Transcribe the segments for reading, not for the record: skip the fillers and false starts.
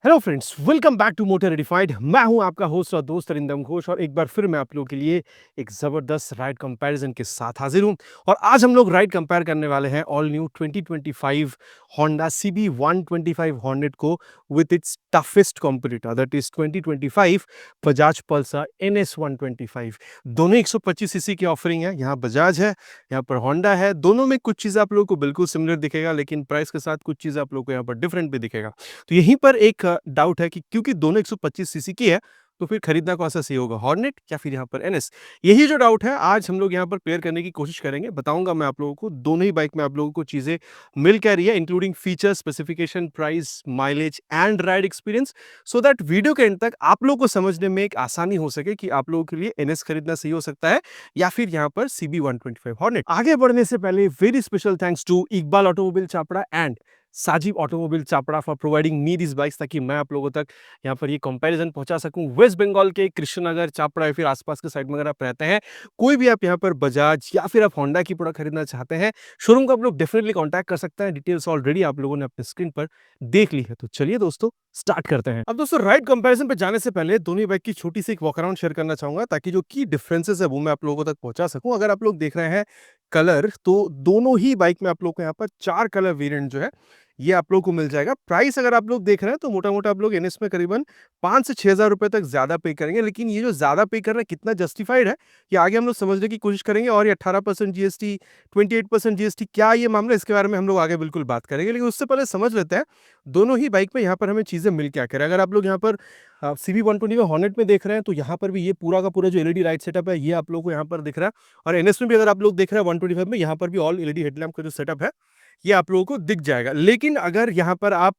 Hello friends, welcome back to motor edified. मैं हूं आपका होस्ट और दोस्त अरिंदम घोष और एक बार फिर मैं आप लोगों के लिए एक ज़बरदस्त राइड कंपैरिजन के साथ हाजिर हूं। और आज हम लोग राइड कंपेयर करने वाले हैं all new 2025 Honda C B 125 Hornet को with its toughest competitor, that is 2025 Bajaj Pulsar NS 125। दोनों 125 सीसी की ऑफरिंग है। यहाँ बजाज है, यहाँ पर होंडा है। दोनों में कुछ चीज़ आप लोगों को बिल्कुल सिमिलर दिखेगा, लेकिन प्राइस के साथ कुछ चीज़ आप लोगों को यहाँ पर डिफरेंट भी दिखेगा। तो यहीं पर एक डाउट है कि क्योंकि दोनों 125 सीसी की है, तो फिर खरीदना कौन सा सही होगा, हॉर्नेट या फिर यहाँ पर एनएस। यही जो डाउट है आज हम लोग यहाँ पर क्लियर करने की कोशिश करेंगे। बताऊंगा मैं आप लोगों को दोनों ही बाइक में आप लोगों को चीजें मिल क्या रही है, including feature, specification, price, mileage and ride experience, so that video के एंड तक आप लोगों को समझने में एक आसानी हो सके कि आप लोगों के लिए एनएस खरीदना सही हो सकता है या फिर यहाँ पर सीबी 125 हॉर्नेट। आगे बढ़ने से पहले very special thanks to Iqbal automobile Chapra and Sajib automobile Chapra for providing me this bikes, ताकि मैं आप लोगों तक यहाँ पर ये कंपैरिजन पहुंचा सकूं। वेस्ट बंगाल के कृष्णनगर, चापड़ा या फिर आसपास के साइड में अगर आप रहते हैं, कोई भी आप यहाँ पर बजाज या फिर आप होंडा की प्रोडक्ट खरीदना चाहते हैं, शोरूम को आप लोग डेफिनेटली कॉन्टैक्ट कर सकते हैं। डिटेल्स ऑलरेडी आप लोगों ने अपने स्क्रीन पर देख ली है। तो चलिए दोस्तों स्टार्ट करते हैं। अब दोस्तों राइड कंपैरिजन पे जाने से पहले दोनों बाइक की छोटी सी एक वॉक अराउंड शेयर करना चाहूंगा, ताकि जो की डिफरेंसेस है वो मैं आप लोगों तक पहुंचा सकूं। अगर आप लोग देख रहे हैं कलर, तो दोनों ही बाइक में आप लोग को यहाँ पर 4 कलर वेरिएंट जो है ये आप लोग को मिल जाएगा। प्राइस अगर आप लोग देख रहे हैं तो मोटा-मोटा आप लोग एनएस में करीबन 5 से 6,000 रुपए तक ज़्यादा पे करेंगे। लेकिन ये जो ज़्यादा पे कर रहे हैं कितना जस्टिफाइड है, ये आगे हम लोग समझने की कोशिश करेंगे। और ये 18% जीएसटी, 28% जीएसटी, क्या ये मामला, इसके बारे में हम लोग आगे बिल्कुल बात करेंगे। लेकिन उससे पहले समझ लेते हैं दोनों ही बाइक में यहाँ पर हमें चीज़ें मिल क्या कर रहा है। अगर आप लोग यहाँ पर सीबी 120 में हॉर्नेट में देख रहे हैं, तो यहाँ पर भी ये पूरा का पूरा जो एलईडी लाइट सेटअप है ये आप लोग को यहाँ पर दिख रहा है। और एनएस में भी अगर आप लोग देख रहे हैं 125 में, यहाँ पर भी ऑल एलईडी हेडलैम्प का जो सेटअप है ये आप लोगों को दिख जाएगा। लेकिन अगर यहाँ पर आप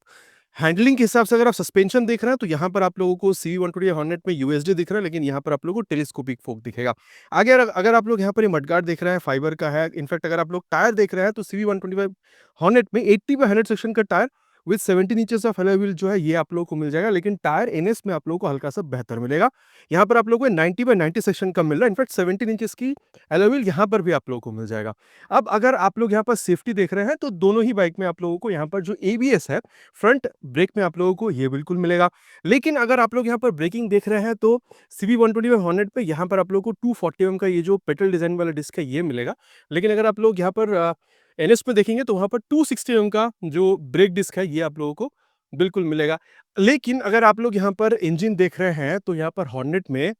हैंडलिंग के हिसाब से अगर आप सस्पेंशन देख रहे हैं, तो यहाँ पर आप लोगों को सीवी 120 हॉर्नेट में यूएसडी दिख रहा है, लेकिन यहाँ पर आप लोगों को टेलीस्कोपिक फोक दिखेगा। आगे अगर आप लोग यहाँ पर ये मडगार्ड देख रहे हैं, फाइबर का है। इनफैक्ट अगर आप लोग टायर देख रहे हैं, तो सीवी 125 हॉर्नेट में 80/100 सेक्शन का tyre with 17 inches of alloy wheel जो है ये आप लोगों को मिल जाएगा। लेकिन टायर एनएस में आप लोगों को हल्का सा बेहतर मिलेगा। यहाँ पर आप लोगों को 90/90 सेक्शन का मिल रहा है। इनफैक्ट 17 इंचेस की अलॉय व्हील यहाँ पर भी आप लोगों को मिल जाएगा। अब अगर आप लोग यहाँ पर सेफ्टी देख रहे हैं, तो दोनों ही बाइक में आप लोगों को यहाँ पर जो एबीएस है फ्रंट ब्रेक में आप लोगों को ये बिल्कुल मिलेगा। लेकिन अगर आप लोग यहाँ पर ब्रेकिंग देख रहे हैं, तो सीबी 125 हॉर्नेट पे यहाँ पर आप लोगों को 240 mm का ये जो पेट्रोल डिजाइन वाला डिस्क है ये मिलेगा। लेकिन अगर आप लोग यहाँ पर एनएस में देखेंगे, तो वहाँ पर 260 mm का जो ब्रेक डिस्क है ये आप लोगों को बिल्कुल मिलेगा। लेकिन अगर आप लोग यहाँ पर इंजन देख रहे हैं, तो यहाँ पर हॉर्नेट में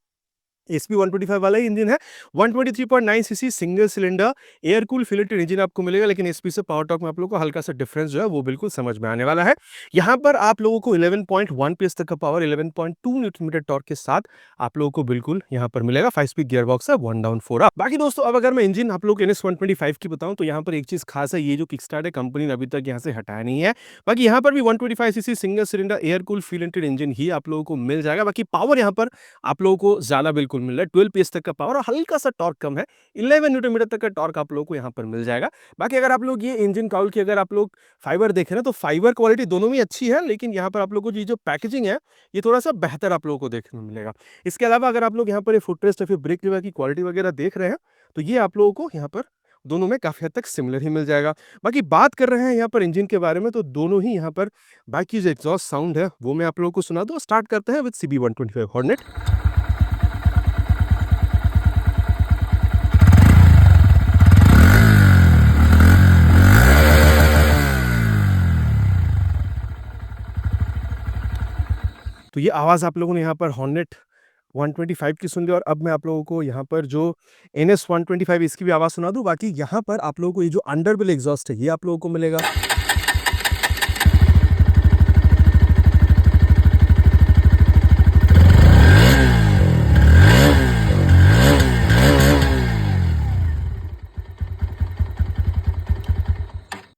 एसपी 125 वाला ही इंजन है। 123.9 CC single cylinder air cool filleted engine आपको मिलेगा। लेकिन एसपी से पावर टॉर्क में आप लोगों को हल्का सा डिफरेंस जो है वो बिल्कुल समझ में आने वाला है। यहाँ पर आप लोगों को 11.1 पीएस तक का पावर, 11.2 न्यूटन मीटर टॉर्क के साथ आप लोगों को बिल्कुल यहाँ पर मिलेगा। 5 स्पीड गियर बॉक्स है, 1 डाउन 4 अप। बाकी दोस्तों अब अगर मैं इंजन आप लोग NS 125 की बताऊं, तो यहाँ पर एक चीज खास है, ये जो किकस्टार्ट है कंपनी ने अभी तक यहाँ से हटाया नहीं है। बाकी यहाँ पर भी 125 CC single cylinder air cool filleted engine ही आप लोगों को मिल जाएगा। बाकी पावर यहाँ पर आप लोगों को ज्यादा बिल्कुल मिल रहा है, 12 पीएस तक का पावर और हल्का सा टॉर्क कम है। 11 न्यूटन मीटर तक का टॉर्क आप लोगों को यहाँ पर मिल जाएगा। बाकी अगर आप लोग ये इंजन काउल की अगर आप लोग फाइबर देख रहे हैं, तो फाइबर क्वालिटी दोनों में अच्छी है। लेकिन यहाँ पर आप लोगों को ये जो पैकेजिंग है ये थोड़ा सा बेहतर आप लोगों को देखने में मिलेगा। इसके अलावा अगर आप लोग यहाँ पर फुटरेस्ट या फिर ब्रेक लीवर की क्वालिटी वगैरह देख रहे हैं, तो ये आप लोगों को यहाँ पर दोनों में काफी हद तक सिमिलर ही मिल जाएगा। बाकी बात कर रहे हैं यहाँ पर इंजन के बारे में, तो दोनों ही यहाँ पर बाइक की जो एग्जॉस्ट साउंड है वो मैं आप लोगों को सुना दूं। स्टार्ट करते हैं विद सीबी 125 हॉर्नेट। तो ये आवाज़ आप लोगों ने यहाँ पर हॉर्नेट 125 की सुन ली। और अब मैं आप लोगों को यहाँ पर जो NS 125 इसकी भी आवाज़ सुना दूँ। बाकी यहाँ पर आप लोगों को ये जो अंडरबिल एग्जॉस्ट है ये आप लोगों को मिलेगा।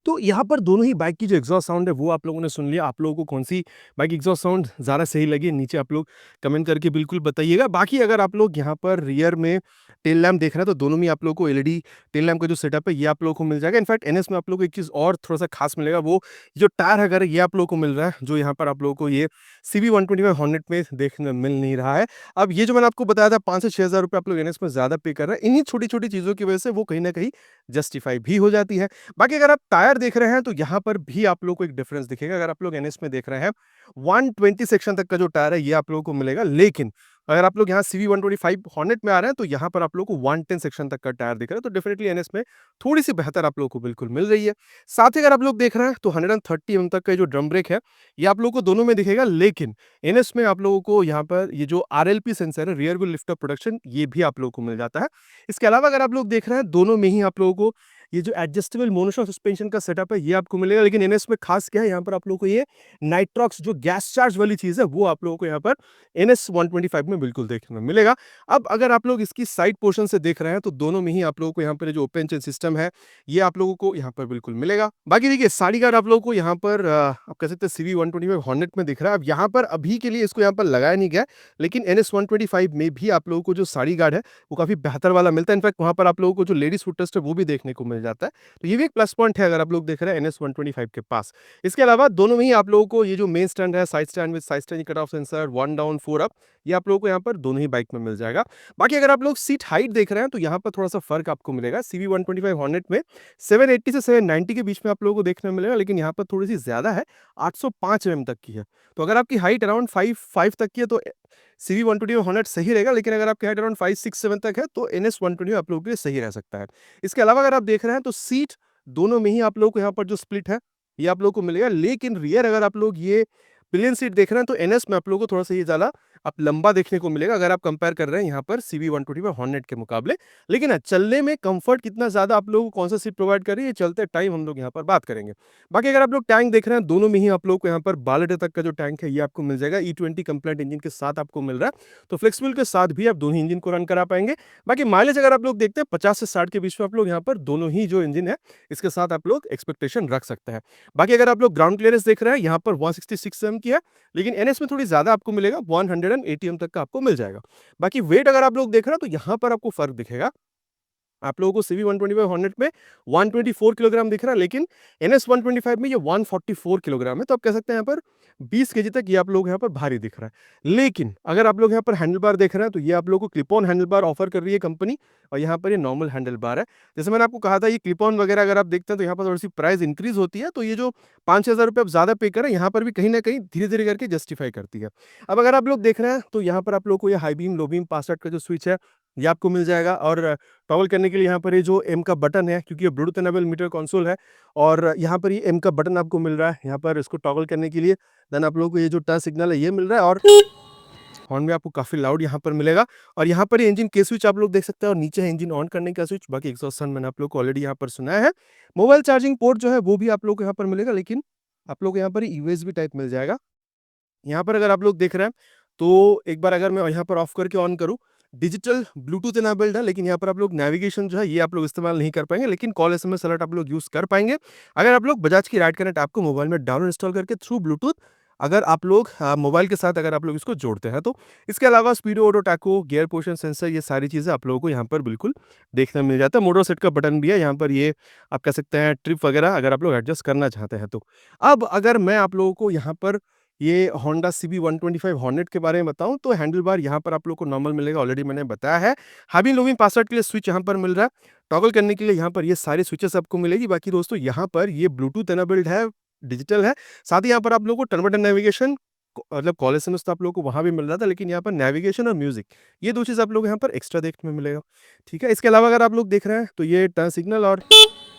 तो यहाँ पर दोनों ही बाइक की जो एग्जॉस्ट साउंड है वो आप लोगों ने सुन लिया। आप लोगों को कौन सी बाइक एग्जॉस्ट साउंड ज़्यादा सही लगी, नीचे आप लोग कमेंट करके बिल्कुल बताइएगा। बाकी अगर आप लोग यहाँ पर रियर में टेल लैम्प देख रहे हैं, तो दोनों में आप लोगों को एलईडी टेल लैम्प का जो सेटअप है ये आप लोगों को मिल जाएगा। इनफैक्ट एनएस में आप लोगों को एक चीज़ और थोड़ा सा खास मिलेगा, वो जो टायर है अगर ये आप लोगों को मिल रहा है, जो यहाँ पर आप लोगों को ये सीबी 125 हॉर्नेट में देखने मिल नहीं रहा है। अब ये जो मैंने आपको बताया था 5 से 6,000 रुपये आप लोग एनएस में ज़्यादा पे कर रहे हैं, इन्हीं छोटी छोटी चीज़ों की वजह से वो कहीं ना कहीं जस्टिफाई भी हो जाती है। बाकी अगर आप टायर देख देख रहे हैं तो यहाँ पर भी आप लोग को एक डिफरेंस दिखेगा। अगर आप लोग एनएस में देख रहे हैं 120 सेक्शन तक का जो टायर है ये आप लोगों को मिलेगा, लेकिन अगर आप लोग यहाँ सीवी 125 हॉर्नेट में आ रहे हैं तो यहाँ पर आप लोग को 110 सेक्शन तक का टायर दिख रहा है। तो डेफिनेटली एनएस में थोड़ी सी बेहतर आप लोगों को बिल्कुल मिल रही है। साथ ही अगर आप लोग देख रहे हैं तो 130 mm तक का जो ड्रम ब्रेक है ये आप लोगों को दोनों में दिखेगा, लेकिन एनएस में आप लोगों को यहाँ पर ये जो आरएलपी सेंसर है, rear wheel lift off production, ये भी आप लोगों को मिल जाता है। इसके अलावा अगर आप लोग देख रहे हैं दोनों में ही आप लोगों को ये जो एडजस्टेबल मोनोशॉक सस्पेंशन का सेटअप है ये आपको मिलेगा, लेकिन एनएस में खास क्या है, यहाँ पर आप लोगों को ये नाइट्रॉक्स जो गैस चार्ज वाली चीज है वो आप लोगों को यहाँ पर एनएस 125 में बिल्कुल देखने में मिलेगा। अब अगर आप लोग इसकी साइड पोर्शन से देख रहे हैं तो दोनों में ही आप लोगों को यहाँ पर जो ओपन चेन सिस्टम है ये आप लोगों को यहाँ पर बिल्कुल मिलेगा। बाकी देखिए साड़ी गार्ड आप लोगों को यहाँ पर आप कह सकते हैं सीवी 125 हॉर्नेट में दिख रहा है। अब यहाँ पर अभी के लिए इसको यहाँ पर लगाया नहीं गया, लेकिन एनएस 125 में भी आप लोगों को जो साड़ी गार्ड है वो काफी बेहतर वाला मिलता है। इनफैक्ट वहां पर आप लोगों को जो लेडीज फुटरेस्ट है वो भी देखने को मिल जाता है। तो ये भी एक प्लस पॉइंट है अगर आप लोग देख रहे हैं एनएस 125 के पास। इसके अलावा दोनों में ही आप लोगों को ये जो मेन स्टैंड है, side stand with side stand cut off sensor, 1 down 4 up, ये आप लोगों को यहाँ पर दोनों ही बाइक में मिल जाएगा। बाकी अगर आप लोग सीट हाइट देख रहे हैं तो यहाँ पर थोड़ा सा फर्क आपको मिलेगा। सीवी 125 हॉर्नेट में 780 से 790 के बीच में आप लोगों को देखने में मिलेगा, लेकिन यहाँ पर थोड़ी सी ज्यादा है, 805 mm तक की है। तो अगर आपकी हाइट अराउंड 5 तक की है तो सीवी 120 हॉर्नेट सही रहेगा, लेकिन अगर आपकी हाइट अराउंड 5, 6, 7 तक है तो एनएस 120 आप लोगों के लिए सही रह सकता है। इसके अलावा अगर आप देख रहे हैं तो सीट दोनों में ही आप लोगों को यहाँ पर जो स्प्लिट है ये आप लोगों को मिलेगा, लेकिन रियर अगर आप लोग ये पिलियन सीट देख रहे हैं तो एनएस में आप लोगों को थोड़ा सा ये ज्यादा आप लंबा देखने को मिलेगा अगर आप कंपेयर कर रहे हैं यहाँ पर सीवी 125 हॉर्नेट के मुकाबले। लेकिन चलने में कंफर्ट कितना ज्यादा आप लोगों को कौन सा सीट प्रोवाइड कर रही है चलते टाइम हम लोग यहाँ पर बात करेंगे। बाकी अगर आप लोग टैंक देख रहे हैं दोनों में ही आप लोग को यहाँ पर 12 लीटर तक का जो टैंक है ये आपको मिल जाएगा। E20 कंप्लीट इंजन के साथ आपको मिल रहा है, तो फ्लेक्सिबल के साथ भी आप दोनों इंजन को रन करा पाएंगे। बाकी माइलेज अगर आप लोग देखते हैं 50 से 60 के बीच में आप लोग यहाँ पर दोनों ही जो इंजन है इसके साथ आप लोग एक्सपेक्टेशन रख सकते हैं। बाकी अगर आप लोग ग्राउंड क्लियरेंस देख रहे हैं यहाँ पर 166 mm की है, लेकिन एनएस में थोड़ी ज्यादा आपको मिलेगा, 180 mm तक का आपको मिल जाएगा। बाकी वेट अगर आप लोग देख रहे हैं तो यहाँ पर आपको फर्क दिखेगा। आप लोगों को सीवी 125 हॉर्नेट में 124 किलोग्राम दिख रहा है, लेकिन एनएस 125 में ये 144 किलोग्राम है। तो आप कह सकते हैं यहाँ पर 20 केजी तक ये आप लोग यहाँ पर भारी दिख रहा है। लेकिन अगर आप लोग यहाँ पर हैंडल बार देख रहे हैं तो ये आप लोगों को clip on handle bar offer कर रही है कंपनी, और यहाँ पर ये नॉर्मल हैंडल बार है। जैसे मैंने आपको कहा था ये क्लिप ऑन वगैरह अगर आप देखते हैं तो यहाँ पर थोड़ी सी प्राइस इंक्रीज होती है, तो ये जो 5,000 रुपये आप ज्यादा पे करें यहाँ पर भी कहीं ना कहीं धीरे धीरे करके जस्टिफाई करती है। अब अगर आप लोग देख रहे हैं तो यहाँ पर आप लोग को ये high beam low beam pass out का जो स्विच है ये आपको मिल जाएगा, और टॉगल करने के लिए यहाँ पर ये जो एम का बटन है, क्योंकि ये ब्लूटूथ एनेबल मीटर कंसोल है, और यहाँ पर ये एम का बटन आपको मिल रहा है यहाँ पर इसको टॉगल करने के लिए। देन आप लोगों को ये जो टच सिग्नल है ये मिल रहा है, और हॉर्न में आपको काफी लाउड यहाँ पर मिलेगा। और यहाँ पर इंजन के स्विच आप लोग देख सकते हैं, और नीचे है इंजन ऑन करने का स्विच। बाकी एग्जॉस्ट फैन मैंने आप लोग को ऑलरेडी यहाँ पर सुनाया है। मोबाइल चार्जिंग पोर्ट जो है वो भी आप लोग को यहाँ पर मिलेगा, लेकिन आप लोग को यहाँ पर यूएसबी टाइप मिल जाएगा। यहाँ पर अगर आप लोग देख रहे हैं तो एक बार अगर मैं यहाँ पर ऑफ करके ऑन करूँ, डिजिटल ब्लूटूथ इनेबल्ड है, लेकिन यहाँ पर आप लोग नेविगेशन जो है ये आप लोग इस्तेमाल नहीं कर पाएंगे, लेकिन कॉल एसएमएस अलर्ट आप लोग यूज कर पाएंगे अगर आप लोग बजाज की राइड कनेक्ट ऐप को मोबाइल में डाउनलोड इंस्टॉल करके थ्रू ब्लूटूथ अगर आप लोग मोबाइल के साथ अगर आप लोग इसको जोड़ते हैं तो। इसके अलावा speedo odo tacho gear position sensor ये सारी चीज़ें आप लोगों को यहाँ पर बिल्कुल देखने मिल जाता है। मोटर सेट का बटन भी है यहाँ पर, ये आप कह सकते हैं ट्रिप वगैरह अगर आप लोग एडजस्ट करना चाहते हैं तो। अब अगर मैं आप लोगों को यहाँ पर ये होंडा सीबी 125 हॉर्नेट के बारे में बताऊं तो हैंडल बार यहाँ पर आप लोग को नॉर्मल मिलेगा, ऑलरेडी मैंने बताया है। हाबी लोविंग पासवर्ड के लिए स्विच यहाँ पर मिल रहा है, टॉगल करने के लिए यहाँ पर ये सारे स्विचेस आपको मिलेगी। बाकी दोस्तों यहाँ पर ये ब्लूटूथ एनेबल्ड है, डिजिटल है, साथ ही यहाँ पर आप लोग को टर्न बटन नेविगेशन मतलब कॉल एसएमएस तो आप लोग को वहां भी मिल रहा था, लेकिन यहाँ पर नेविगेशन और म्यूजिक ये दो चीज आप लोग यहाँ पर एक्स्ट्रा देखने में मिलेगा। ठीक है, इसके अलावा अगर आप लोग देख रहे हैं तो ये टर्न सिग्नल और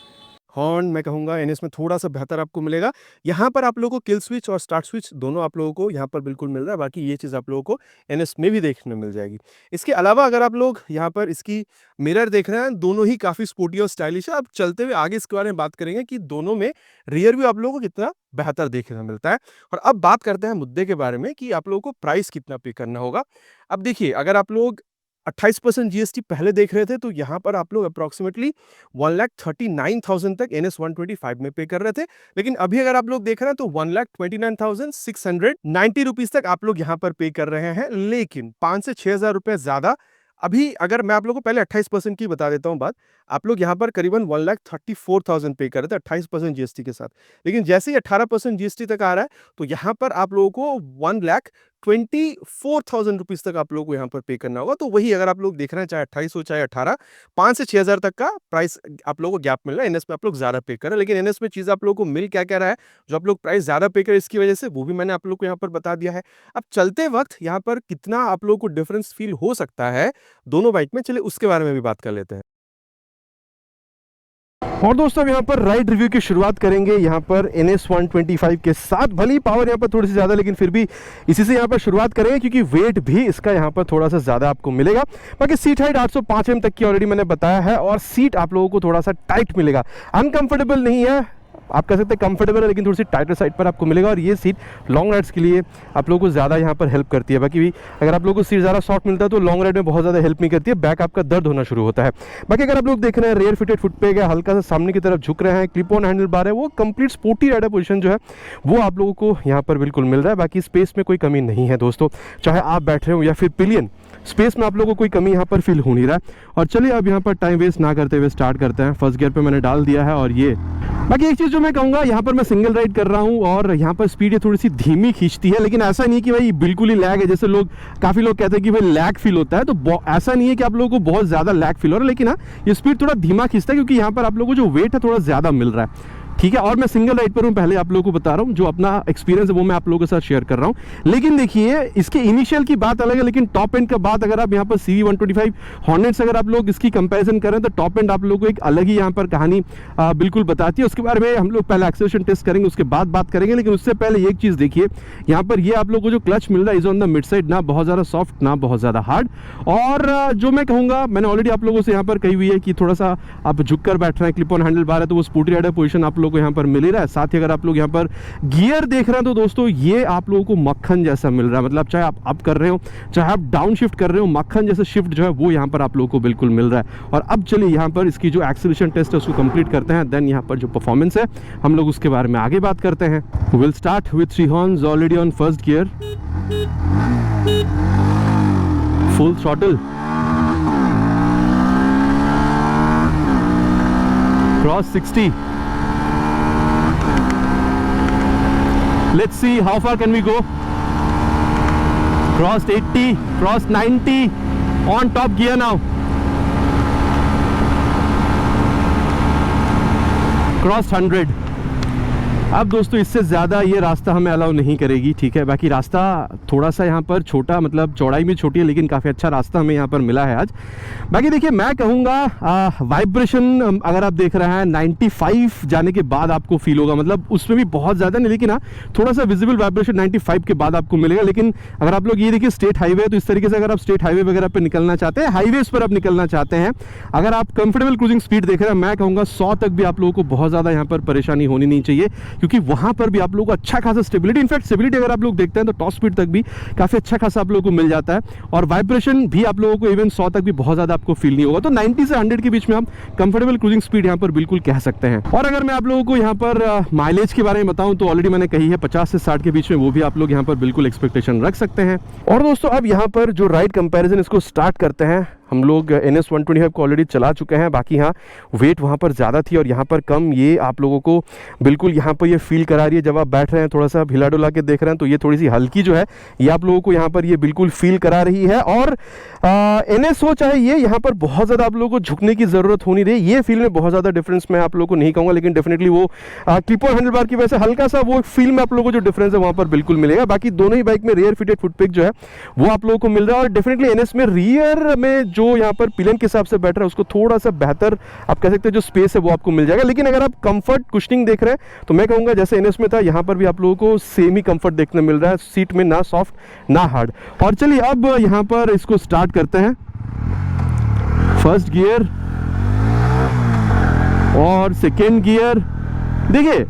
हॉर्न मैं कहूँगा एनएस में थोड़ा सा बेहतर आपको मिलेगा। यहाँ पर आप लोगों को किल स्विच और स्टार्ट स्विच दोनों आप लोगों को यहाँ पर बिल्कुल मिल रहा है। बाकी ये चीज़ आप लोगों को एनएस में भी देखने में मिल जाएगी। इसके अलावा अगर आप लोग यहाँ पर इसकी मिरर देख रहे हैं, दोनों ही काफ़ी स्पोर्टी और स्टाइलिश है। अब चलते हुए आगे इसके बारे में बात करेंगे कि दोनों में रियर व्यू आप लोगों को कितना बेहतर देखने को मिलता है। और अब बात करते हैं मुद्दे के बारे में कि आप लोगों को प्राइस कितना पे करना होगा। अब देखिए, अगर आप लोग 28% जीएसटी पहले देख रहे थे तो यहाँ पर आप लोग अप्रोक्सीमेटली 1,39,000 तक NS 125 में पे कर रहे थे, लेकिन अभी अगर आप लोग देख रहे हैं तो 1,29,690 रुपीज तक आप लोग यहाँ पर पे कर रहे हैं, लेकिन 5 से 6,000 रुपए ज्यादा। अभी अगर मैं आप लोगों को पहले 28% की बता देता हूँ बात, आप लोग यहाँ पर करीबन 1,34,000 पे कर रहे थे 28% जीएसटी के साथ, लेकिन जैसे ही 18% जीएसटी तक आ रहा है तो यहाँ पर आप लोगों को 24,000 तक आप लोगों को यहाँ पर पे करना होगा। तो वही अगर आप लोग देख रहे हैं चाहे 28 हो चाहे 18, 5 से 6,000 तक का प्राइस आप लोगों को गैप मिल रहा है। एनएस में आप लोग ज़्यादा पे कर रहे हैं, लेकिन एनएस में चीज़ आप लोगों को मिल क्या-क्या रहा है, जो आप लोग प्राइस ज़्यादा पे कर रहे हैं इसकी वजह से, वो भी मैंने आप लोग को यहाँ पर बता दिया है। अब चलते वक़्त यहाँ पर कितना आप लोगों को डिफरेंस फ़ील हो सकता है दोनों बाइक में, चलिए उसके बारे में भी बात कर लेते हैं। और दोस्तों अब यहाँ पर राइड रिव्यू की शुरुआत करेंगे यहाँ पर NS 125 के साथ। भले ही पावर यहाँ पर थोड़ी सी ज़्यादा, लेकिन फिर भी इसी से यहाँ पर शुरुआत करेंगे क्योंकि वेट भी इसका यहाँ पर थोड़ा सा ज़्यादा आपको मिलेगा। बाकी सीट हाइट 805 mm तक की ऑलरेडी मैंने बताया है, और सीट आप लोगों को थोड़ा सा टाइट मिलेगा, अनकंफर्टेबल नहीं है, आप कह सकते हैं कंफर्टेबल है, लेकिन थोड़ी सी टाइटर साइड पर आपको मिलेगा। और ये सीट लॉन्ग राइड्स के लिए आप लोगों को ज़्यादा यहाँ पर हेल्प करती है। बाकी भी अगर आप लोगों को सीट ज़्यादा सॉफ्ट मिलता है तो लॉन्ग राइड में बहुत ज़्यादा हेल्प नहीं करती है, बैक आपका दर्द होना शुरू होता है। बाकी अगर आप लोग देख रहे हैं रेयर फिटेड फुट पे है, हल्का सा सामने की तरफ झुक रहे हैं, क्लिप ऑन हैंडल बार है, वो कंप्लीट स्पोर्टी राइडर पोजीशन जो है वो आप लोगों को यहाँ पर बिल्कुल मिल रहा है। बाकी स्पेस में कोई कमी नहीं है दोस्तों, चाहे आप बैठ रहे हो या फिर पिलियन, स्पेस में आप लोगों को कोई कमी यहाँ पर फील हो नहीं रहा है। और चलिए अब यहाँ पर टाइम वेस्ट ना करते हुए स्टार्ट करते हैं। फर्स्ट गियर पे मैंने डाल दिया है। और ये बाकी एक चीज़ जो मैं कहूँगा, यहाँ पर मैं सिंगल राइड कर रहा हूँ और यहाँ पर स्पीड ये थोड़ी सी धीमी खींचती है, लेकिन ऐसा नहीं कि भाई बिल्कुल ही लैग है, जैसे लोग काफ़ी लोग कहते हैं कि भाई लैग फील होता है, तो ऐसा नहीं है कि आप लोगों को बहुत ज़्यादा लैग फील हो रहा है, लेकिन हाँ ये स्पीड थोड़ा धीमा खींचता है क्योंकि यहाँ पर आप लोगों को जो वेट है थोड़ा ज़्यादा मिल रहा है। ठीक है, और मैं सिंगल राइड पर हूँ, पहले आप लोगों को बता रहा हूँ, जो अपना एक्सपीरियंस है वो मैं आप लोगों के साथ शेयर कर रहा हूँ। लेकिन देखिए इसके इनिशियल की बात अलग है, लेकिन टॉप एंड का बात अगर आप यहाँ पर CV 125 हॉर्नेट्स अगर आप लोग इसकी कंपैरिजन करें तो टॉप एंड आप लोगों को एक अलग ही यहाँ पर कहानी बिल्कुल बताती है। उसके बारे में हम लोग पहले एक्सेलरेशन टेस्ट करेंगे, उसके बाद बात करेंगे। लेकिन उससे पहले एक चीज़ देखिए, यहाँ पर ये आप लोग को जो क्लच मिल रहा है is on the mid side, ना बहुत ज़्यादा सॉफ्ट ना बहुत ज़्यादा हार्ड। और जो मैं कहूँगा, मैंने ऑलरेडी आप लोगों से यहाँ पर कही हुई है कि थोड़ा सा आप झुक कर बैठ रहे हैं, क्लिप ऑन हैंडल बार है, तो वो स्पोर्टी राइडर पोजीशन आप लोग को यहाँ पर मिल ही रहा है। साथ ही अगर आप लोग यहाँ पर गियर देख रहे हैं तो दोस्तों ये आप लोगों को मक्खन जैसा मिल रहा है, मतलब चाहे आप अप कर रहे हो चाहे आप डाउन शिफ्ट कर रहे हो, मक्खन जैसा शिफ्ट जो है वो यहाँ पर आप लोगों को बिल्कुल मिल रहा है। और अब चलिए यहाँ पर इसकी जो एक्सेलरेशन टेस्ट है उसको कंप्लीट करते हैं, देन यहाँ पर जो परफॉर्मेंस है हम लोग उसके बारे में आगे बात करते हैं। Will start with 3 horns already on first gear, full throttle, cross 60, let's see how far can we go. Crossed 80, crossed 90, on top gear now, crossed 100। अब दोस्तों इससे ज़्यादा ये रास्ता हमें अलाउ नहीं करेगी, ठीक है। बाकी रास्ता थोड़ा सा यहाँ पर छोटा, मतलब चौड़ाई में छोटी है, लेकिन काफ़ी अच्छा रास्ता हमें यहाँ पर मिला है आज। बाकी देखिए मैं कहूँगा वाइब्रेशन अगर आप देख रहे हैं 95 जाने के बाद आपको फील होगा, मतलब उसमें भी बहुत ज़्यादा नहीं, लेकिन हाँ थोड़ा सा विजिबल वाइब्रेशन 95 के बाद आपको मिलेगा। लेकिन अगर आप लोग ये देखिए स्टेट हाईवे है, तो इस तरीके से अगर आप स्टेट हाईवे वगैरह पर निकलना चाहते हैं, हाईवेज पर आप निकलना चाहते हैं, अगर आप कंफर्टेबल क्रूजिंग स्पीड देख रहे हैं, मैं कहूँगा 100 तक भी आप लोगों को बहुत ज़्यादा यहाँ पर परेशानी होनी नहीं चाहिए, क्योंकि वहाँ पर भी आप लोगों को अच्छा खासा स्टेबिलिटी, इनफैक्ट स्टेबिलिटी अगर आप लोग देखते हैं तो टॉप स्पीड तक भी काफ़ी अच्छा खासा आप लोगों को मिल जाता है। और वाइब्रेशन भी आप लोगों को इवन 100 तक भी बहुत ज़्यादा आपको फील नहीं होगा। तो 90 से 100 के बीच में आप कंफर्टेबल क्रूजिंग स्पीड यहाँ पर बिल्कुल कह सकते हैं। और अगर मैं आप लोगों को यहाँ पर माइलेज के बारे में बताऊँ तो ऑलरेडी मैंने कही है 50 से 60 के बीच में, वो भी आप लोग यहाँ पर बिल्कुल एक्सपेक्टेशन रख सकते हैं। और दोस्तों अब यहाँ पर जो राइड कंपेरिजन इसको स्टार्ट करते हैं, हम लोग NS 125 को ऑलरेडी चला चुके हैं। बाकी हाँ वेट वहाँ पर ज़्यादा थी और यहाँ पर कम, ये आप लोगों को बिल्कुल यहाँ पर ये फील करा रही है। जब आप बैठ रहे हैं थोड़ा सा हिला डुला के देख रहे हैं तो ये थोड़ी सी हल्की जो है ये आप लोगों को यहाँ पर ये बिल्कुल फील करा रही है। और NS हो चाहे ये, यहाँ पर बहुत ज़्यादा आप लोगों को झुकने की ज़रूरत हो नहीं रही। ये फील में बहुत ज़्यादा डिफरेंस मैं आप लोगों को नहीं कहूँगा, लेकिन डेफिनेटली वो क्लिप ऑन हैंडल बार की वजह से हल्का सा वो फील में आप लोगों को जो डिफरेंस है वहाँ पर बिल्कुल मिलेगा। बाकी दोनों ही बाइक में रेयर फिटेड फुटपिक जो है वो आप लोगों को मिल रहा है। और डेफिनेटली NS में रियर में जो यहाँ पर पिलियन के हिसाब से बैठ रहा है उसको थोड़ा सा बेहतर आप कह सकते हैं जो स्पेस है वो आपको मिल जाएगा। लेकिन अगर आप कंफर्ट कुशनिंग देख रहे हैं तो मैं कहूँगा जैसे NS में था, यहाँ पर भी आप लोगों को सेम ही कंफर्ट देखने मिल रहा है, सीट में ना सॉफ्ट ना हार्ड। और चलिए अब यहाँ पर इसको स्टार्ट करते हैं। फर्स्ट गियर और सेकेंड गियर, देखिए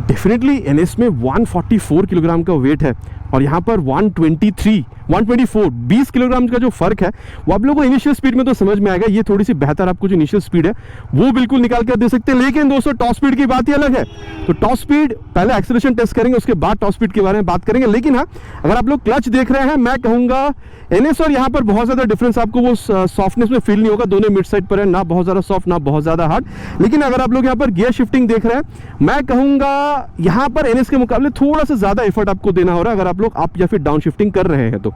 डेफिनेटली NS में 144 किलोग्राम का वेट है और यहाँ पर 124 20 किलोग्राम का जो फर्क है वो आप लोगों को इनिशियल स्पीड में तो समझ में आएगा। ये थोड़ी सी बेहतर आपको जो इनिशियल स्पीड है वो बिल्कुल निकाल कर दे सकते हैं। लेकिन दोस्तों टॉप स्पीड की बात ही अलग है। तो टॉप स्पीड पहले एक्सेलरेशन टेस्ट करेंगे, उसके बाद टॉप स्पीड के बारे में बात करेंगे। लेकिन हाँ अगर आप लोग क्लच देख रहे हैं, मैं कहूँगा NS और यहाँ पर बहुत ज़्यादा डिफरेंस आपको वो सॉफ्टनेस में फील नहीं होगा। दोनों मिड साइड पर है, ना बहुत ज़्यादा सॉफ्ट ना बहुत ज़्यादा हार्ड। लेकिन अगर आप लोग यहाँ पर गियर शिफ्टिंग देख रहे हैं, मैं कहूँगा यहाँ पर NS के मुकाबले थोड़ा सा ज़्यादा एफर्ट आपको देना हो रहा है। अगर आप लोग अप या फिर डाउन शिफ्टिंग कर रहे हैं तो।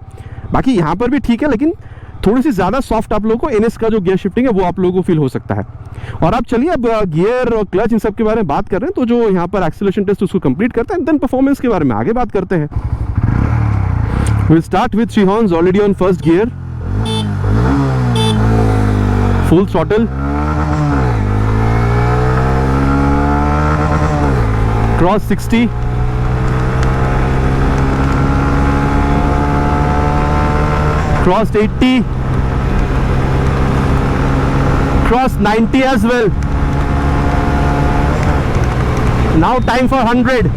बाकी यहाँ पर भी ठीक है, लेकिन थोड़ी सी ज़्यादा सॉफ्ट आप लोगों को एनएस का जो गियर शिफ्टिंग है वो आप लोगों को फील हो सकता है। और आप चलिए अब गियर और क्लच इन सब के बारे में बात कर रहे हैं, तो जो यहाँ पर एक्सीलरेशन टेस्ट उसको कंप्लीट करते हैं, देन परफॉर्मेंस के बारे में आगे बात करते हैं। We'll start with 3 horns already on first gear. Full throttle. Cross 60. Crossed 80. Crossed 90 as well. Now time for 100.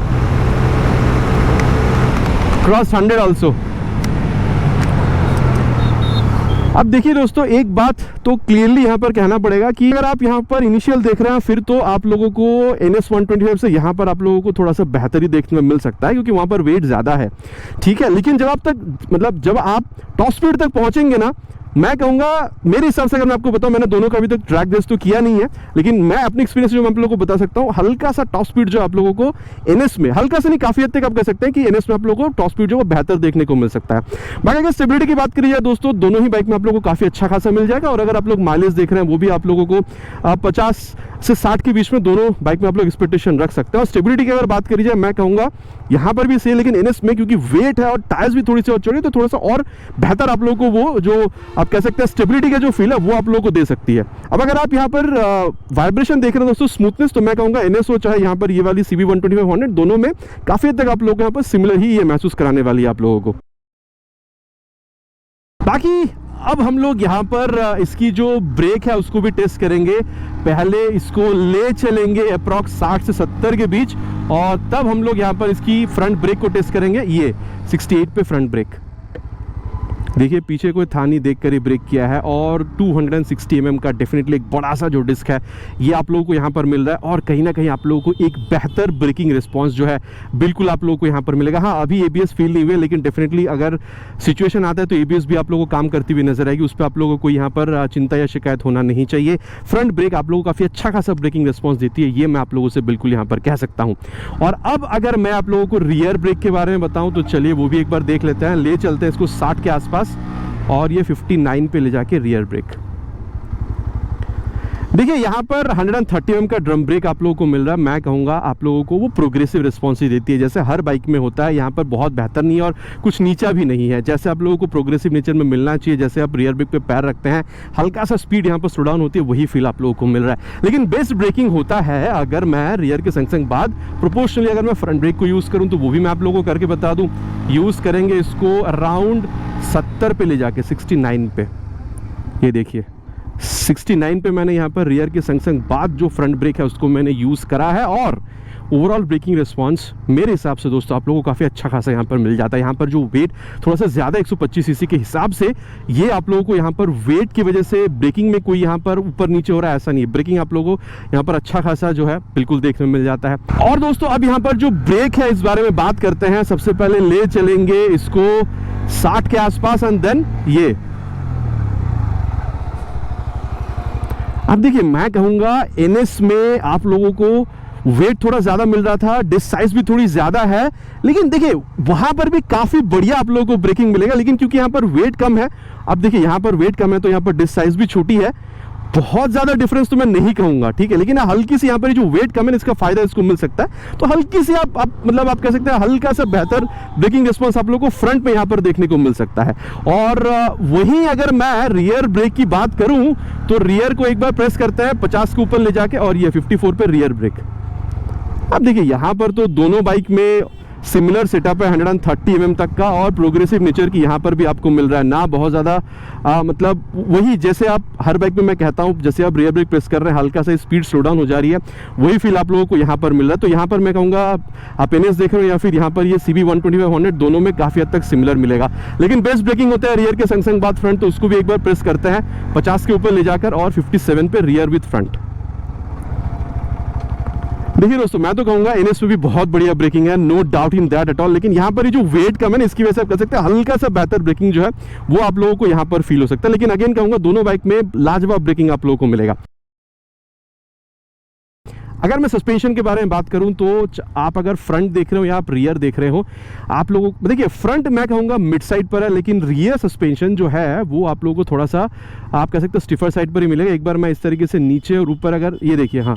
Crossed 100 also. अब देखिए दोस्तों, एक बात तो क्लियरली यहाँ पर कहना पड़ेगा कि अगर आप यहाँ पर इनिशियल देख रहे हैं फिर तो आप लोगों को NS 125 से यहाँ पर आप लोगों को थोड़ा सा बेहतर ही देखने में मिल सकता है, क्योंकि वहाँ पर वेट ज़्यादा है, ठीक है। लेकिन जब आप टॉप स्पीड तक पहुँचेंगे ना, मैं कहूँगा मेरे हिसाब से, अगर मैं आपको बताऊँ, मैंने दोनों का अभी तक ट्रैक रेस तो किया नहीं है, लेकिन मैं अपनी एक्सपीरियंस जो मैं आप लोगों को बता सकता हूँ, हल्का सा टॉप स्पीड जो आप लोगों को एनएस में, हल्का सा नहीं काफ़ी हद तक आप कह सकते हैं कि एनएस में आप लोगों को टॉप स्पीड जो है बेहतर देखने को मिल सकता है। बाकी अगर स्टेबिलिटी की बात करी जाए दोस्तों, दोनों ही बाइक में आप लोगों को काफ़ी अच्छा खासा मिल जाएगा। और अगर आप लोग माइलेज देख रहे हैं वो भी आप लोगों को 50 से 60 के बीच में दोनों बाइक में आप लोग एक्सपेक्टेशन रख सकते हैं। और स्टेबिलिटी की अगर बात करी जाए, मैं कहूँगा यहाँ पर भी सही, लेकिन एनएस में क्योंकि वेट है और टायर्स भी थोड़ी सी और चौड़ी, तो थोड़ा सा और बेहतर आप लोगों को वो जो आप कह सकते हैं स्टेबिलिटी का जो फील है वो आप लोगों को दे सकती है। अब अगर आप यहाँ पर वाइब्रेशन देख रहे हैं दोस्तों, स्मूथनेस, तो मैं कहूँगा एनएस हो चाहे यहाँ पर ये वाली CB125 हॉर्नेट, दोनों में काफ़ी हद तक आप लोगों को यहाँ पर सिमिलर ही ये महसूस कराने वाली है आप लोगों को। बाकी अब हम लोग यहाँ पर इसकी जो ब्रेक है उसको भी टेस्ट करेंगे। पहले इसको ले चलेंगे अप्रॉक्स 60 से 70 के बीच, और तब हम लोग यहाँ पर इसकी फ्रंट ब्रेक को टेस्ट करेंगे। ये 68 पे फ्रंट ब्रेक, देखिए पीछे कोई था नहीं, देख कर ही ब्रेक किया है। और 260 mm का डेफिनेटली एक बड़ा सा जो डिस्क है ये आप लोगों को यहाँ पर मिल रहा है, और कहीं ना कहीं आप लोगों को एक बेहतर ब्रेकिंग रिस्पांस जो है बिल्कुल आप लोगों को यहाँ पर मिलेगा। हाँ, अभी ABS फील नहीं हुए, लेकिन डेफिनेटली अगर सिचुएशन आता है तो ABS भी आप लोगों को काम करती हुई नजर आएगी, उस पर आप लोगों को यहाँ पर चिंता या शिकायत होना नहीं चाहिए। फ्रंट ब्रेक आप लोगों को काफ़ी अच्छा खासा ब्रेकिंग रिस्पॉन्स देती है, ये मैं आप लोगों से बिल्कुल यहाँ पर कह सकता हूँ। और अब अगर मैं आप लोगों को रियर ब्रेक के बारे में बताऊँ तो चलिए वो भी एक बार देख लेते हैं। ले चलते हैं इसको 60 के आसपास, और ये 59 पे ले जाके रियर ब्रेक। देखिए यहाँ पर 130 mm का ड्रम ब्रेक आप लोगों को मिल रहा है। मैं कहूँगा आप लोगों को वो प्रोग्रेसिव रिस्पॉन्स ही देती है, जैसे हर बाइक में होता है। यहाँ पर बहुत बेहतर नहीं है और कुछ नीचा भी नहीं है, जैसे आप लोगों को प्रोग्रेसिव नेचर में मिलना चाहिए। जैसे आप रियर ब्रेक पे पैर रखते हैं, हल्का सा स्पीड यहाँ पर स्लो डाउन होती है, वही फील आप लोगों को मिल रहा है। लेकिन बेस्ट ब्रेकिंग होता है अगर मैं रियर के संग बाद प्रोपोर्शनली अगर मैं फ्रंट ब्रेक को यूज़ करूँ, तो वो भी मैं आप लोगों को करके बता दूँ। यूज़ करेंगे इसको अराउंड 70 पे ले जाके 69 पे, ये देखिए 69 पे मैंने यहाँ पर रियर के संग बाद जो फ्रंट ब्रेक है उसको मैंने यूज़ करा है, और ओवरऑल ब्रेकिंग रिस्पांस मेरे हिसाब से दोस्तों आप लोगों को काफ़ी अच्छा खासा यहाँ पर मिल जाता है। यहाँ पर जो वेट थोड़ा सा ज़्यादा 125 सीसी के हिसाब से, ये आप लोगों को यहाँ पर वेट की वजह से ब्रेकिंग में कोई यहाँ पर ऊपर नीचे हो रहा है ऐसा नहीं है। ब्रेकिंग आप लोगों को यहाँ पर अच्छा खासा जो है बिल्कुल देखने में मिल जाता है। और दोस्तों अब यहाँ पर जो ब्रेक है इस बारे में बात करते हैं। सबसे पहले ले चलेंगे इसको 60 के आसपास, एंड देन ये अब देखिए मैं कहूँगा NS में आप लोगों को वेट थोड़ा ज़्यादा मिल रहा था, डिस्क साइज भी थोड़ी ज़्यादा है, लेकिन देखिए वहाँ पर भी काफ़ी बढ़िया आप लोगों को ब्रेकिंग मिलेगा। लेकिन क्योंकि यहाँ पर वेट कम है, अब देखिए यहाँ पर वेट कम है तो यहाँ पर डिस्क साइज भी छोटी है, बहुत ज़्यादा डिफरेंस तो मैं नहीं कहूँगा, ठीक है। लेकिन हल्की सी यहाँ पर जो वेट कम है इसका फायदा इसको मिल सकता है, तो हल्की सी आप मतलब आप कह सकते हैं हल्का सा बेहतर ब्रेकिंग रिस्पॉन्स आप लोगों को फ्रंट में यहाँ पर देखने को मिल सकता है। और वहीं अगर मैं रियर ब्रेक की बात करूँ तो रियर को एक बार प्रेस करते हैं 50 के ऊपर ले जाके, और ये 54 पे रियर ब्रेक। अब देखिए यहाँ पर तो दोनों बाइक में सिमिलर सेटअप है 130 mm तक का, और प्रोग्रेसिव नेचर की यहाँ पर भी आपको मिल रहा है ना बहुत ज़्यादा मतलब वही जैसे आप हर बाइक में मैं कहता हूँ, जैसे आप रियर ब्रेक प्रेस कर रहे हैं हल्का सा स्पीड स्लो डाउन हो जा रही है, वही फील आप लोगों को यहाँ पर मिल रहा है। तो यहाँ पर मैं कहूँगा आप NS देख रहे हो या फिर यहाँ पर ये CB125 हॉर्नेट, दोनों में काफ़ी हद तक सिमिलर मिलेगा। लेकिन बेस्ट ब्रेकिंग होता है रियर के संग बाद फ्रंट, तो उसको भी एक बार प्रेस करते हैं 50 के ऊपर ले जाकर, और 57 पे रियर विथ फ्रंट। देखिए दोस्तों मैं तो कहूँगा NS में भी बहुत बढ़िया ब्रेकिंग है, no doubt in that at all. लेकिन यहाँ पर ये जो वेट कम है ना, इसकी वजह से आप कह सकते हैं हल्का सा बेहतर ब्रेकिंग जो है वो आप लोगों को यहाँ पर फील हो सकता है। लेकिन अगेन कहूँगा दोनों बाइक में लाजवाब ब्रेकिंग आप लोगों को मिलेगा। अगर मैं सस्पेंशन के बारे में बात करूं तो आप अगर फ्रंट देख रहे हो या आप रियर देख रहे हो, आप लोगों को देखिए फ्रंट मैं कहूँगा मिड साइड पर है, लेकिन रियर सस्पेंशन जो है वो आप लोगों को थोड़ा सा आप कह सकते हो स्टिफर साइड पर ही मिलेगा। एक बार मैं इस तरीके से नीचे और ऊपर अगर ये देखिए, हाँ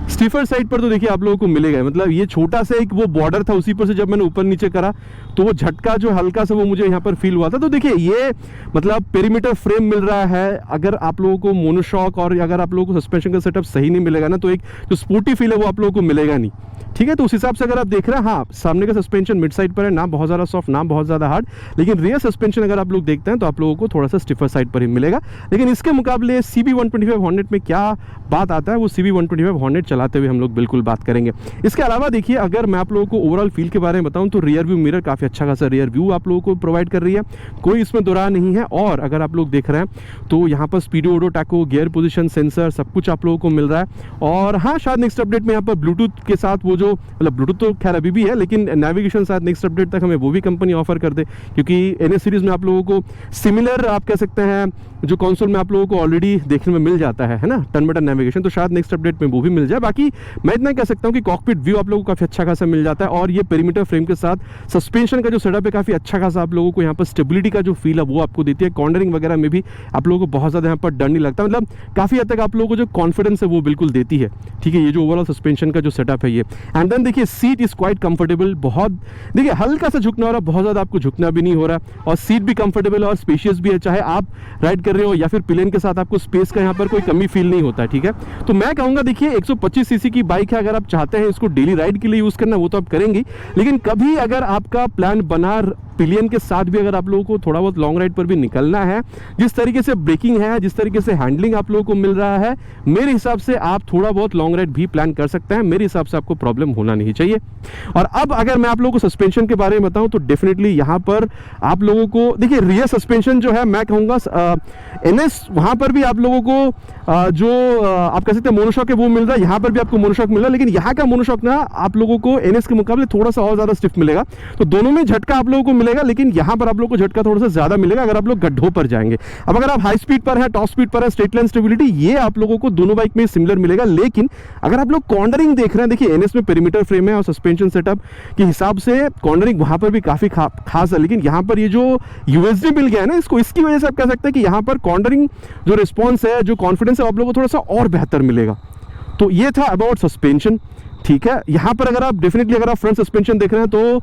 स्टिफर साइड पर तो देखिए आप लोगों को मिलेगा, मतलब ये छोटा सा एक वो बॉर्डर था उसी पर से जब मैंने ऊपर नीचे करा तो वो झटका जो हल्का सा वो मुझे यहाँ पर फील हुआ था। तो देखिए ये मतलब पेरीमीटर फ्रेम मिल रहा है। अगर आप लोगों को मोनोशॉक और अगर आप लोगों को सस्पेंशन का सेटअप सही नहीं मिलेगा ना, तो एक जो स्पोर्टी फील है वो आप लोगों को मिलेगा नहीं, ठीक है। तो उस हिसाब से अगर आप देख रहे हैं, हाँ सामने का सस्पेंशन मिड साइड पर है, ना बहुत ज़्यादा सॉफ्ट ना बहुत ज़्यादा हार्ड, लेकिन रियर सस्पेंशन अगर आप लोग देखते हैं तो आप लोगों को थोड़ा सा स्टिफर साइड पर ही मिलेगा। लेकिन इसके मुकाबले CB125 हॉर्नेट में क्या बात आता है वो CB125 हॉर्नेट चलाते हुए हम लोग बिल्कुल बात करेंगे। इसके अलावा देखिए अगर मैं आप लोगों को ओवरऑल फील के बारे में बताऊं तो रियर व्यू मिरर काफ़ी अच्छा खासा रियर व्यू आप लोगों को प्रोवाइड कर रही है, कोई इसमें दो राह नहीं है। और अगर आप लोग देख रहे हैं तो यहाँ पर speedo odo tacho gear position sensor सब कुछ आप लोगों को मिल रहा है। और हाँ शायद नेक्स्ट अपडेट में यहाँ पर ब्लूटूथ के साथ वो जो मतलब ब्लूटूथ तो खैर अभी भी है, लेकिन नेविगेशन शायद नेक्स्ट अपडेट तक हमें वो भी कंपनी ऑफर कर दे, क्योंकि NS सीरीज में आप लोगों को सिमिलर आप कह सकते हैं जो कंसोल में आप लोगों को ऑलरेडी देखने में मिल जाता है ना, टर्न बाय टर्न नेविगेशन, तो शायद नेक्स्ट अपडेट में वो भी मिल जाए। बाकी मैं इतना कह सकता हूँ कि कॉकपिट व्यू आप लोगों को काफ़ी अच्छा खासा मिल जाता है। और ये पेरीमीटर फ्रेम के साथ सस्पेंशन का जो सेटअप है काफ़ी अच्छा खासा आप लोगों को यहाँ पर स्टेबिलिटी का जो फील है वो आपको देती है। कॉर्नरिंग वगैरह में भी आप लोगों को बहुत ज़्यादा यहाँ पर डर नहीं लगता, मतलब काफ़ी हद तक आप लोगों को जो कॉन्फिडेंस है वो बिल्कुल देती है, ठीक है। ये जो ओवरऑल सस्पेंशन का जो सेटअप है ये, एंड देन देखिए सीट इज़ क्वाइट कंफर्टेबल, बहुत देखिए हल्का सा झुकना हो रहा है, बहुत ज़्यादा आपको झुकना भी नहीं हो रहा है, और सीट भी कंफर्टेबल और स्पेशियस भी है, चाहे आप राइड कर रहे हो या फिर प्लेन के साथ आपको स्पेस का यहाँ पर कोई कमी फील नहीं होता है, ठीक है। तो मैं कहूँगा देखिए 125 सीसी की बाइक है, अगर आप चाहते हैं इसको डेली राइड के लिए यूज़ करना वो तो आप करेंगे, लेकिन कभी अगर आपका प्लान बना पिलियन के साथ भी अगर आप लोगों को थोड़ा बहुत लॉन्ग राइड पर भी निकलना है, जिस तरीके से ब्रेकिंग है, जिस तरीके से हैंडलिंग आप लोगों को मिल रहा है, मेरे हिसाब से आप थोड़ा बहुत लॉन्ग राइड भी प्लान कर सकते हैं। मेरे हिसाब से आपको प्रॉब्लम होना नहीं चाहिए। और अब अगर मैं आप लोगों को सस्पेंशन के बारे में बताऊं तो डेफिनेटली यहाँ पर आप लोगों को देखिए रियर सस्पेंशन जो है मैं कहूँगा NS वहाँ पर भी आप लोगों को आप कह सकते हैं मोनोशॉक है वो मिल रहा है, यहाँ पर भी आपको मोनोशॉक मिल रहा है, लेकिन यहाँ का मोनोशॉक ना आप लोगों को NS के मुकाबले थोड़ा सा और ज़्यादा स्टिफ मिलेगा। तो दोनों में झटका आप लोगों को मिलेगा, लेकिन यहाँ पर आप लोगों को झटका थोड़ा सा ज़्यादा मिलेगा अगर आप लोग गड्ढों पर जाएंगे। अब अगर आप हाई स्पीड पर है, टॉप स्पीड पर है, स्ट्रेट लाइन स्टेबिलिटी ये आप लोगों को दोनों बाइक में सिमिलर मिलेगा। लेकिन अगर आप लोग कॉर्नरिंग देख रहे हैं, देखिए NS में पेरीमीटर फ्रेम है और सस्पेंशन सेटअप के हिसाब से कॉर्नरिंग वहाँ पर भी काफ़ी खास है, लेकिन यहाँ पर ये जो USD मिल गया है ना इसको, इसकी वजह से आप कह सकते हैं कि यहाँ पर कॉर्नरिंग जो रिस्पॉन्स है, जो कॉन्फिडेंस है आप लोगों को थोड़ा सा और बेहतर मिलेगा। तो ये था अबाउट सस्पेंशन, ठीक है। यहाँ पर अगर आप डेफिनेटली अगर आप फ्रंट सस्पेंशन देख रहे हैं तो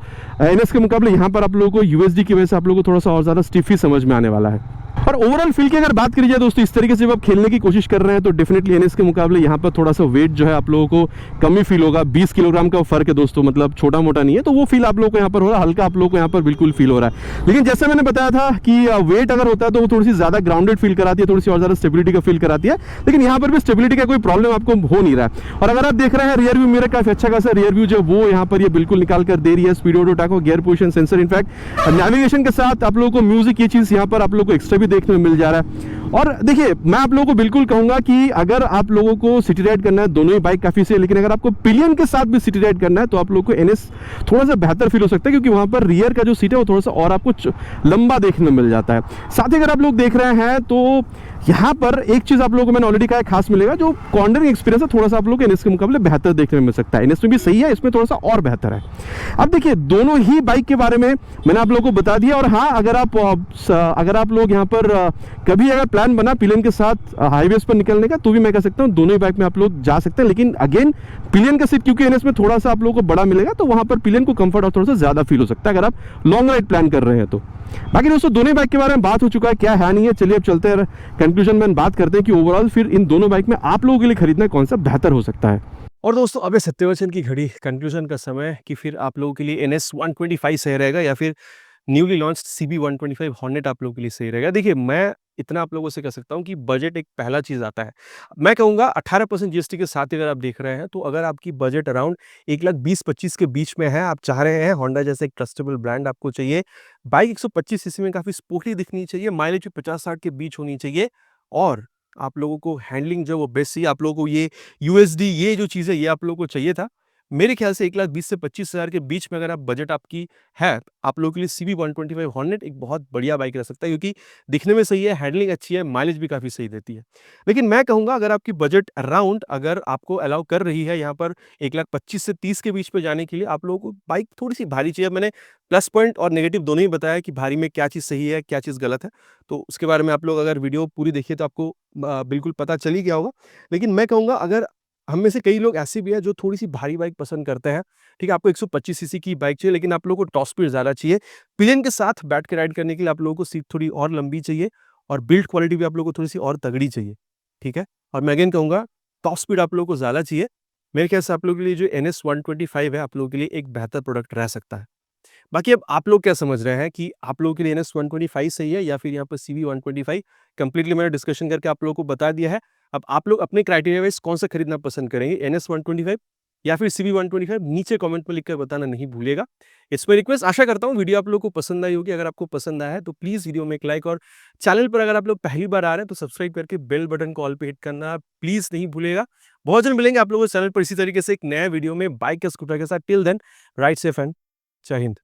NS के मुकाबले यहाँ पर आप लोगों को USD की वजह से आप लोगों को थोड़ा सा और ज़्यादा स्टिफ ही समझ में आने वाला है। और ओवरऑल फील की अगर बात करी जाए दोस्तों, इस तरीके से जब आप खेलने की कोशिश कर रहे हैं तो डेफिनेटली NS के मुकाबले यहाँ पर थोड़ा सा वेट जो है आप लोगों को कम ही फील होगा। 20 किलोग्राम का फर्क है दोस्तों, मतलब छोटा मोटा नहीं है, तो वो फील आप लोगों को यहाँ पर हो रहा है, हल्का आप लोगों को यहाँ पर बिल्कुल फील हो रहा है। लेकिन जैसे मैंने बताया था कि वेट अगर होता है तो वो थोड़ी सी ज़्यादा ग्राउंडेड फील कराती है, थोड़ी सी और ज़्यादा स्टेबिलिटी का फील कराती है, लेकिन यहाँ पर भी स्टेबिलिटी का कोई प्रॉब्लम आपको हो नहीं रहा है। और अगर आप देख रहे हैं रियर व्यू मेरा काफ़ी अच्छा खासा रियर व्यू जो वो यहाँ पर ये बिल्कुल निकाल कर दे रही है, speedo odo tacho gear position sensor, in fact navigation के साथ आप लोगों को म्यूजिक, ये चीज़ यहाँ पर आप लोगों को एक्स्ट्रा भी देखने में मिल जा रहा है। और देखिए मैं आप लोगों को बिल्कुल कहूंगा कि अगर आप लोगों को सिटी राइड करना है, दोनों ही बाइक काफी सही है, लेकिन अगर आपको पिलियन के साथ भी सिटी राइड करना है तो आप लोगों को NS थोड़ा सा बेहतर फील हो सकता है, क्योंकि वहां पर रियर का जो सीट है वो थोड़ा सा और आपको लंबा देखने में मिल जाता है। साथ ही अगर आप लोग देख रहे हैं तो यहाँ पर एक चीज आप लोगों को मैंने ऑलरेडी कहा है खास मिलेगा, जो कॉर्नरिंग एक्सपीरियंस है थोड़ा सा आप लोग NS के मुकाबले बेहतर देखने में मिल सकता है। NS में भी सही है, इसमें थोड़ा सा और बेहतर है। अब देखिए दोनों ही बाइक के बारे में मैंने आप लोगों को बता दिया। और हाँ अगर आप लोग यहाँ पर कभी अगर प्लान बना पिलियन के साथ हाईवेज पर निकलने का, तो भी मैं कह सकता हूँ दोनों ही बाइक में आप लोग जा सकते हैं। लेकिन अगेन पिलियन का सीट क्योंकि NS में थोड़ा सा आप लोगों को बड़ा मिलेगा, तो वहां पर पिलियन को कंफर्ट और थोड़ा सा ज्यादा फील हो सकता है अगर आप लॉन्ग राइड प्लान कर रहे हैं तो। बाकी दोस्तों दोनों बाइक के बारे में बात हो चुका है, क्या है नहीं है, चलिए अब चलते हैं कंक्लूजन में बात करते हैं कि ओवरऑल फिर इन दोनों बाइक में आप लोगों के लिए खरीदना कौन सा बेहतर हो सकता है। और दोस्तों अब है सत्यवचन की घड़ी, कंक्लूजन का समय कि फिर आप लोगों के लिए NS 125 सही रहेगा या फिर न्यूली लॉन्च CB125 हॉर्नेट आप लोगों के लिए सही रहेगा। देखिए मैं इतना आप लोगों से कह सकता हूँ कि बजट एक पहला चीज़ आता है। मैं कहूँगा 18% GST के साथ अगर आप देख रहे हैं, तो अगर आपकी बजट अराउंड 1,20,25 के बीच में है, आप चाह रहे हैं होंडा जैसे एक ट्रस्टेबल ब्रांड आपको चाहिए, बाइक 125 सीसी में काफ़ी स्पोर्टी दिखनी चाहिए, माइलेज भी 50-60 के बीच होनी चाहिए, और आप लोगों को हैंडलिंग जो वो बेस्ट चाहिए, आप लोगों को ये USD ये जो चीज़ है ये आप लोगों को चाहिए था, मेरे ख्याल से 1,20,000 से 25,000 के बीच में अगर आप बजट आपकी है, आप लोगों के लिए सीबी 125 हॉर्नेट एक बहुत बढ़िया बाइक रह सकता है, क्योंकि दिखने में सही है, हैंडलिंग अच्छी है, माइलेज भी काफ़ी सही देती है। लेकिन मैं कहूँगा अगर आपकी बजट अराउंड अगर आपको अलाउ कर रही है यहाँ पर 1,25,000 से 30 के बीच में जाने के लिए, आप लोगों को बाइक थोड़ी-सी भारी चाहिए। मैंने प्लस पॉइंट और नेगेटिव दोनों ही बताया कि भारी में क्या चीज़ सही है, क्या चीज़ गलत है। तो उसके बारे में आप लोग अगर वीडियो पूरी देखिए तो आपको बिल्कुल पता चल ही गया होगा। लेकिन मैं कहूँगा अगर हम में से कई लोग ऐसे भी हैं जो थोड़ी-सी भारी बाइक पसंद करते हैं, ठीक है? आपको 125 सीसी की बाइक चाहिए, लेकिन आप लोगों को टॉप स्पीड ज़्यादा चाहिए। पिलियन के साथ बैठ के राइड करने के लिए आप लोगों को सीट थोड़ी और लंबी चाहिए और बिल्ड क्वालिटी भी आप लोगों को थोड़ी-सी और तगड़ी चाहिए, ठीक है? और मैं अगेन कहूँगा टॉप स्पीड आप लोगों को ज़्यादा चाहिए। मेरे ख्याल से आप लोगों के लिए जो एनएस 125 है, आप लोगों के लिए एक बेहतर प्रोडक्ट रह सकता है। बाकी अब आप लोग क्या समझ रहे हैं कि आप लोगों के लिए एनएस 125 सही है या फिर यहाँ पर सीवी 125? कंप्लीटली मैंने डिस्कशन करके आप लोगों को बता दिया है। अब आप लोग अपने क्राइटेरिया वाइज़ कौन-सा खरीदना पसंद करेंगे, एनएस 125 या फिर सीवी 125? नीचे कमेंट में लिखकर बताना नहीं भूलिएगा। इट्स माय रिक्वेस्ट, आशा करता हूँ वीडियो आप लोगों को पसंद आई होगी। अगर आपको पसंद आया है तो प्लीज़ वीडियो में एक लाइक, और चैनल पर अगर आप लोग पहली बार आ रहे हैं तो सब्सक्राइब करके बेल बटन को ऑल पे हिट करना प्लीज़ नहीं भूलिएगा। बहुत जल्द मिलेंगे आप लोगों को चैनल पर इसी तरीके से एक नए वीडियो में बाइक या स्कूटर के साथ। Till then ride safe and जय हिंद।